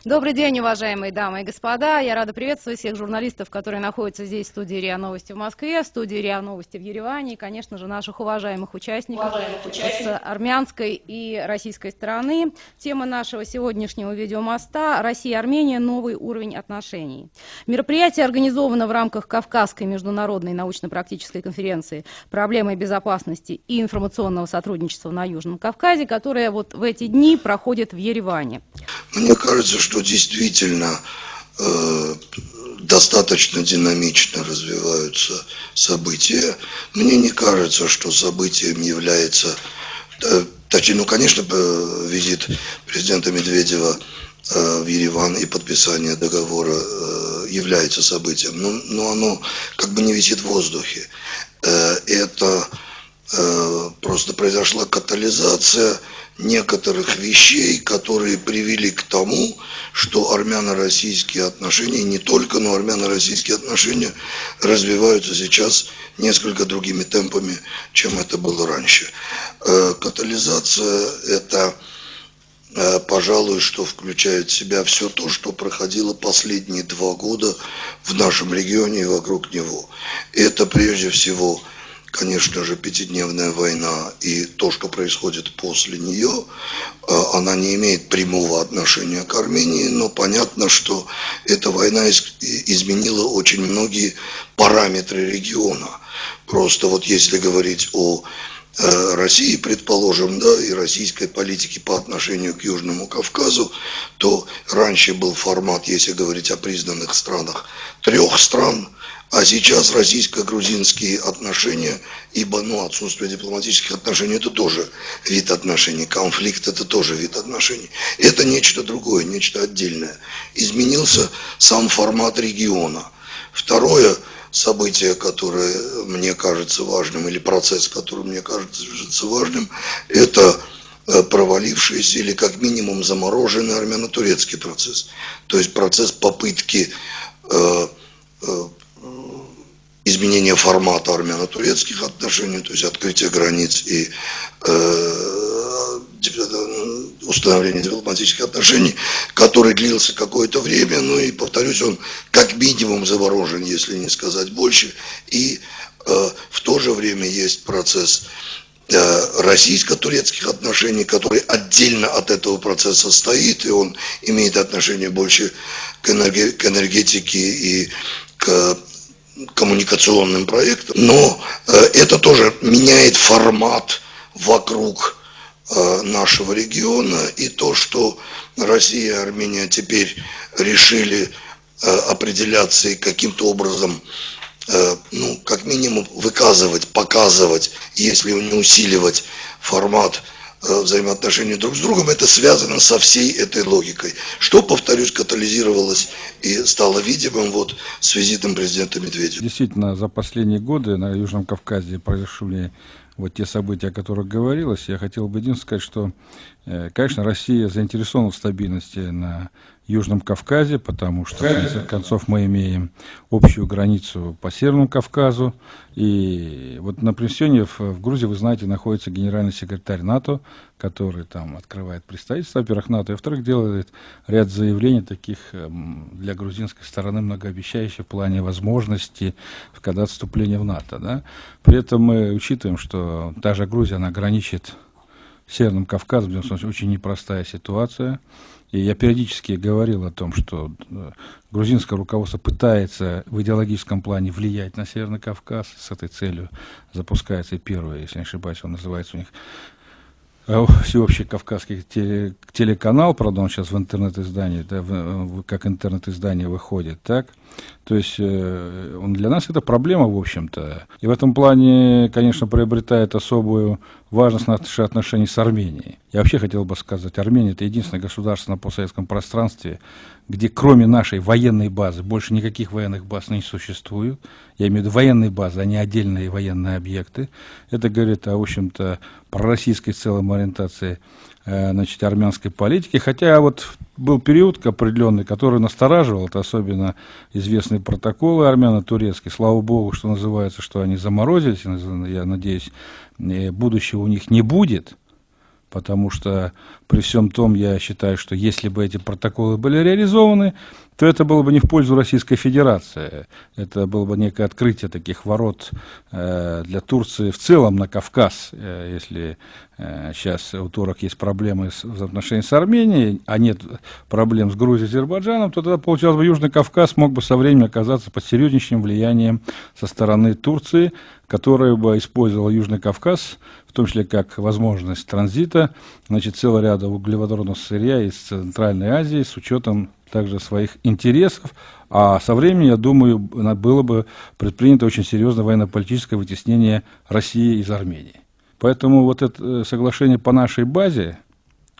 Добрый день, уважаемые дамы и господа. Я рада приветствовать всех журналистов, которые находятся здесь в студии РИА Новости в Москве, в студии РИА Новости в Ереване и, конечно же, наших уважаемых участников с армянской и российской стороны. Тема нашего сегодняшнего видеомоста «Россия и Армения. Новый уровень отношений». Мероприятие организовано в рамках Кавказской международной научно-практической конференции «Проблемы безопасности и информационного сотрудничества на Южном Кавказе», которая вот в эти дни проходит в Ереване. Мне кажется, что действительно достаточно динамично развиваются события. Мне не кажется, что событием является, точнее, конечно, визит президента Медведева в Ереван и подписание договора является событием, но оно как бы не висит в воздухе. Это просто произошла катализация некоторых вещей, которые привели к тому, что армяно-российские отношения, не только, но армяно-российские отношения развиваются сейчас несколько другими темпами, чем это было раньше. Катализация – это, пожалуй, что включает в себя все то, что проходило последние 2 года в нашем регионе и вокруг него. Это прежде всего, конечно же, 5-дневная война и то, что происходит после нее, она не имеет прямого отношения к Армении, но понятно, что эта война изменила очень многие параметры региона. Просто вот если говорить о России, предположим, да, и российской политике по отношению к Южному Кавказу, то раньше был формат, если говорить о признанных странах, 3 стран. А сейчас российско-грузинские отношения, ибо отсутствие дипломатических отношений – это тоже вид отношений, конфликт – это тоже вид отношений. Это нечто другое, нечто отдельное. Изменился сам формат региона. Второе событие, которое мне кажется важным, или процесс, который мне кажется важным, это провалившийся или как минимум замороженный армяно-турецкий процесс. То есть процесс попытки изменение формата армяно-турецких отношений, то есть открытие границ и установление дипломатических отношений, который длился какое-то время, и, повторюсь, он как минимум заморожен, если не сказать больше, и в то же время есть процесс российско-турецких отношений, который отдельно от этого процесса стоит, и он имеет отношение больше к энергетике и к коммуникационным проектам, но это тоже меняет формат вокруг нашего региона, и то, что Россия и Армения теперь решили определяться и каким-то образом, как минимум выказывать, показывать, если не усиливать формат взаимоотношений друг с другом, это связано со всей этой логикой, что, повторюсь, катализировалось и стало видимым с визитом президента Медведева. Действительно, за последние годы на Южном Кавказе произошли те события, о которых говорилось. Я хотел бы единственное сказать, что, конечно, Россия заинтересована в стабильности на Южном Кавказе, потому что, в конце концов, мы имеем общую границу по Северному Кавказу. И например, сегодня в Грузии, вы знаете, находится генеральный секретарь НАТО, который там открывает представительство, во-первых, НАТО, и, во-вторых, делает ряд заявлений таких для грузинской стороны многообещающих в плане возможности когда вступления в НАТО. Да? При этом мы учитываем, что та же Грузия, она граничит с Северным Кавказом, в смысле, очень непростая ситуация. И я периодически говорил о том, что грузинское руководство пытается в идеологическом плане влиять на Северный Кавказ. С этой целью запускается и первый, если не ошибаюсь, он называется у них всеобщий кавказский телеканал, правда, он сейчас в интернет-издании, да, как интернет-издание выходит, так? То есть он для нас это проблема, в общем-то. И в этом плане, конечно, приобретает особую важность наши отношения с Арменией. Я вообще хотел бы сказать, Армения – это единственное государство на постсоветском пространстве, где кроме нашей военной базы больше никаких военных баз не существует. Я имею в виду военные базы, а не отдельные военные объекты. Это говорит о, в общем-то, пророссийской целом ориентации армянской политики. Хотя был период определенный, который настораживал, это особенно известные протоколы армяно-турецкие. Слава богу, что называется, что они заморозились. Я надеюсь, будущего у них не будет. потому что при всем том я считаю, что если бы эти протоколы были реализованы, то это было бы не в пользу Российской Федерации. Это было бы некое открытие таких ворот для Турции в целом на Кавказ. Если сейчас у турок есть проблемы в отношении с Арменией, а нет проблем с Грузией и Азербайджаном, то тогда, получалось бы, Южный Кавказ мог бы со временем оказаться под серьезнейшим влиянием со стороны Турции, которая бы использовала Южный Кавказ, в том числе как возможность транзита, значит, целого ряда углеводородного сырья из Центральной Азии с учетом также своих интересов, а со временем, я думаю, было бы предпринято очень серьезное военно-политическое вытеснение России из Армении. Поэтому вот это соглашение по нашей базе,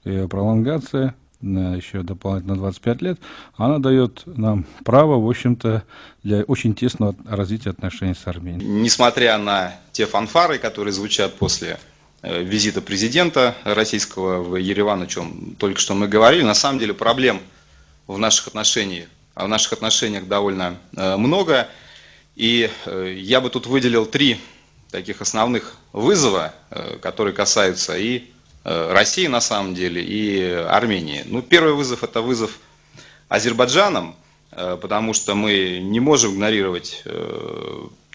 пролонгация на еще дополнительно 25 лет, она дает нам право, в общем-то, для очень тесного развития отношений с Арменией. Несмотря на те фанфары, которые звучат после визита президента российского в Ереван, о чем только что мы говорили, на самом деле проблем в наших отношениях довольно много. И я бы тут выделил 3 таких основных вызова, которые касаются и России на самом деле, и Армении. Ну, первый вызов – это вызов Азербайджаном, потому что мы не можем игнорировать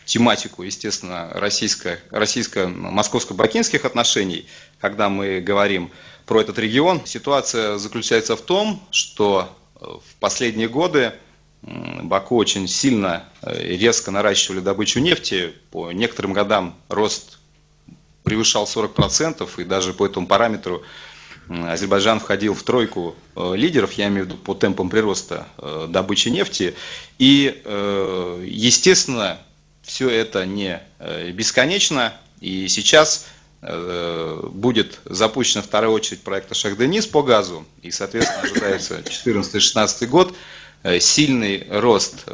тематику, естественно, российско-московско-бакинских отношений, когда мы говорим про этот регион. Ситуация заключается в том, что в последние годы Баку очень сильно и резко наращивали добычу нефти. По некоторым годам рост превышал 40%, и даже по этому параметру Азербайджан входил в тройку лидеров, я имею в виду по темпам прироста добычи нефти. И, естественно, все это не бесконечно, и сейчас будет запущена вторая очередь проекта Шах-Денис по газу, и, соответственно, ожидается 2014-2016 год, сильный рост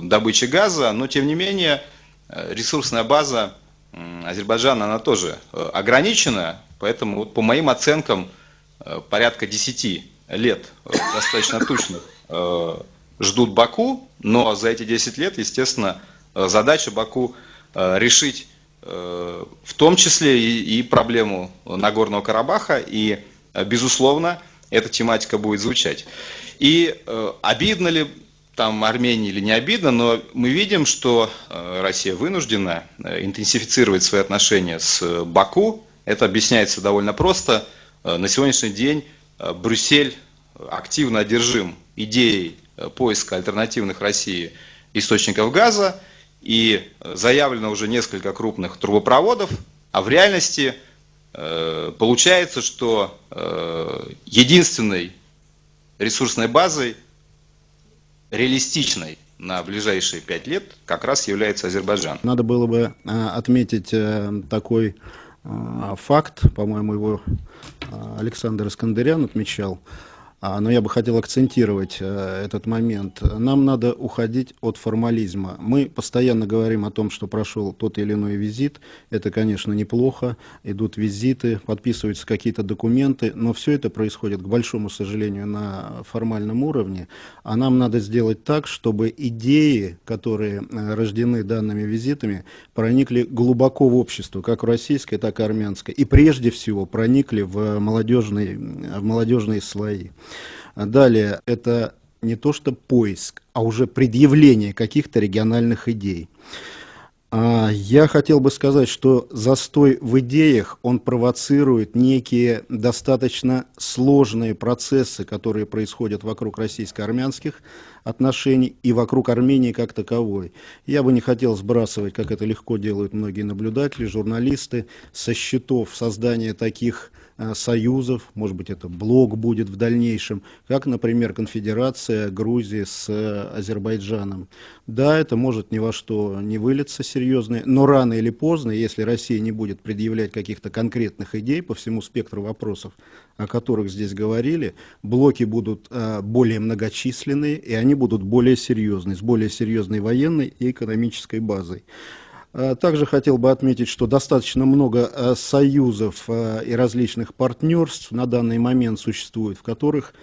добычи газа, но, тем не менее, ресурсная база Азербайджана, она тоже ограничена, поэтому, вот, по моим оценкам, порядка 10 лет достаточно точных ждут Баку, но за эти 10 лет, естественно, задача Баку решить в том числе и проблему Нагорного Карабаха, и, безусловно, эта тематика будет звучать. И обидно ли там Армении или не обидно, но мы видим, что Россия вынуждена интенсифицировать свои отношения с Баку. Это объясняется довольно просто. На сегодняшний день Брюссель активно одержим идеей поиска альтернативных России источников газа, и заявлено уже несколько крупных трубопроводов, а в реальности получается, что единственной ресурсной базой, реалистичной на ближайшие 5 лет, как раз является Азербайджан. Надо было бы отметить такой факт, по-моему, его Александр Искандерян отмечал, но я бы хотел акцентировать этот момент. Нам надо уходить от формализма. Мы постоянно говорим о том, что прошел тот или иной визит. Это, конечно, неплохо. Идут визиты, подписываются какие-то документы, но все это происходит, к большому сожалению, на формальном уровне. А нам надо сделать так, чтобы идеи, которые рождены данными визитами, проникли глубоко в общество, как в российское, так и армянское. И прежде всего проникли в молодежные слои. Далее, это не то что поиск, а уже предъявление каких-то региональных идей. Я хотел бы сказать, что застой в идеях, он провоцирует некие достаточно сложные процессы, которые происходят вокруг российско-армянских отношений и вокруг Армении как таковой. Я бы не хотел сбрасывать, как это легко делают многие наблюдатели, журналисты, со счетов создания таких союзов, может быть, это блок будет в дальнейшем, как, например, конфедерация Грузии с Азербайджаном. Да, это может ни во что не вылиться серьезно, но рано или поздно, если Россия не будет предъявлять каких-то конкретных идей по всему спектру вопросов, о которых здесь говорили, блоки будут более многочисленные, и они будут более серьезные, с более серьезной военной и экономической базой. Также хотел бы отметить, что достаточно много союзов и различных партнерств на данный момент существует, в которых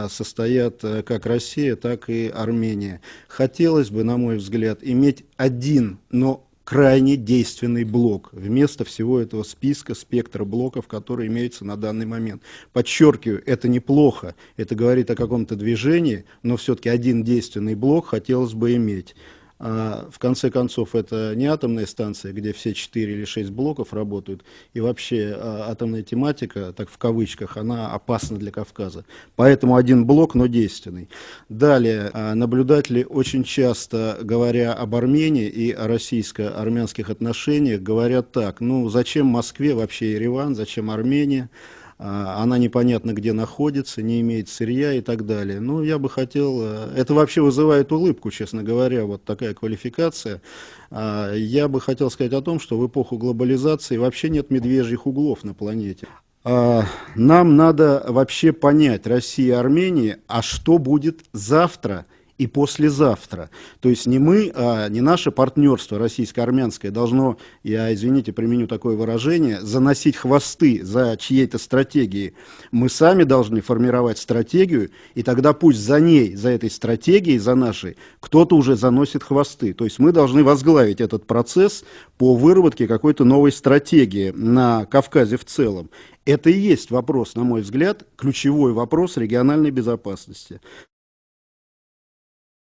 состоят как Россия, так и Армения. Хотелось бы, на мой взгляд, иметь один, но крайне действенный блок вместо всего этого спектра блоков, которые имеются на данный момент. Подчеркиваю, это неплохо, это говорит о каком-то движении, но все-таки один действенный блок хотелось бы иметь. В конце концов, это не атомная станция, где все 4 или 6 блоков работают, и вообще атомная тематика, так в кавычках, она опасна для Кавказа. Поэтому один блок, но действенный. Далее, наблюдатели очень часто, говоря об Армении и о российско-армянских отношениях, говорят так: ну зачем Москве вообще Ереван, зачем Армения? Она непонятно где находится, не имеет сырья и так далее. Ну, я бы хотел... Это вообще вызывает улыбку, честно говоря, вот такая квалификация. Я бы хотел сказать о том, что в эпоху глобализации вообще нет медвежьих углов на планете. Нам надо вообще понять, Россия и Армения, а что будет завтра и послезавтра. То есть не мы, не наше партнерство российско-армянское должно, я, извините, применю такое выражение, заносить хвосты за чьей-то стратегией. Мы сами должны формировать стратегию, и тогда пусть за ней, за этой стратегией, за нашей, кто-то уже заносит хвосты. То есть мы должны возглавить этот процесс по выработке какой-то новой стратегии на Кавказе в целом. Это и есть вопрос, на мой взгляд, ключевой вопрос региональной безопасности.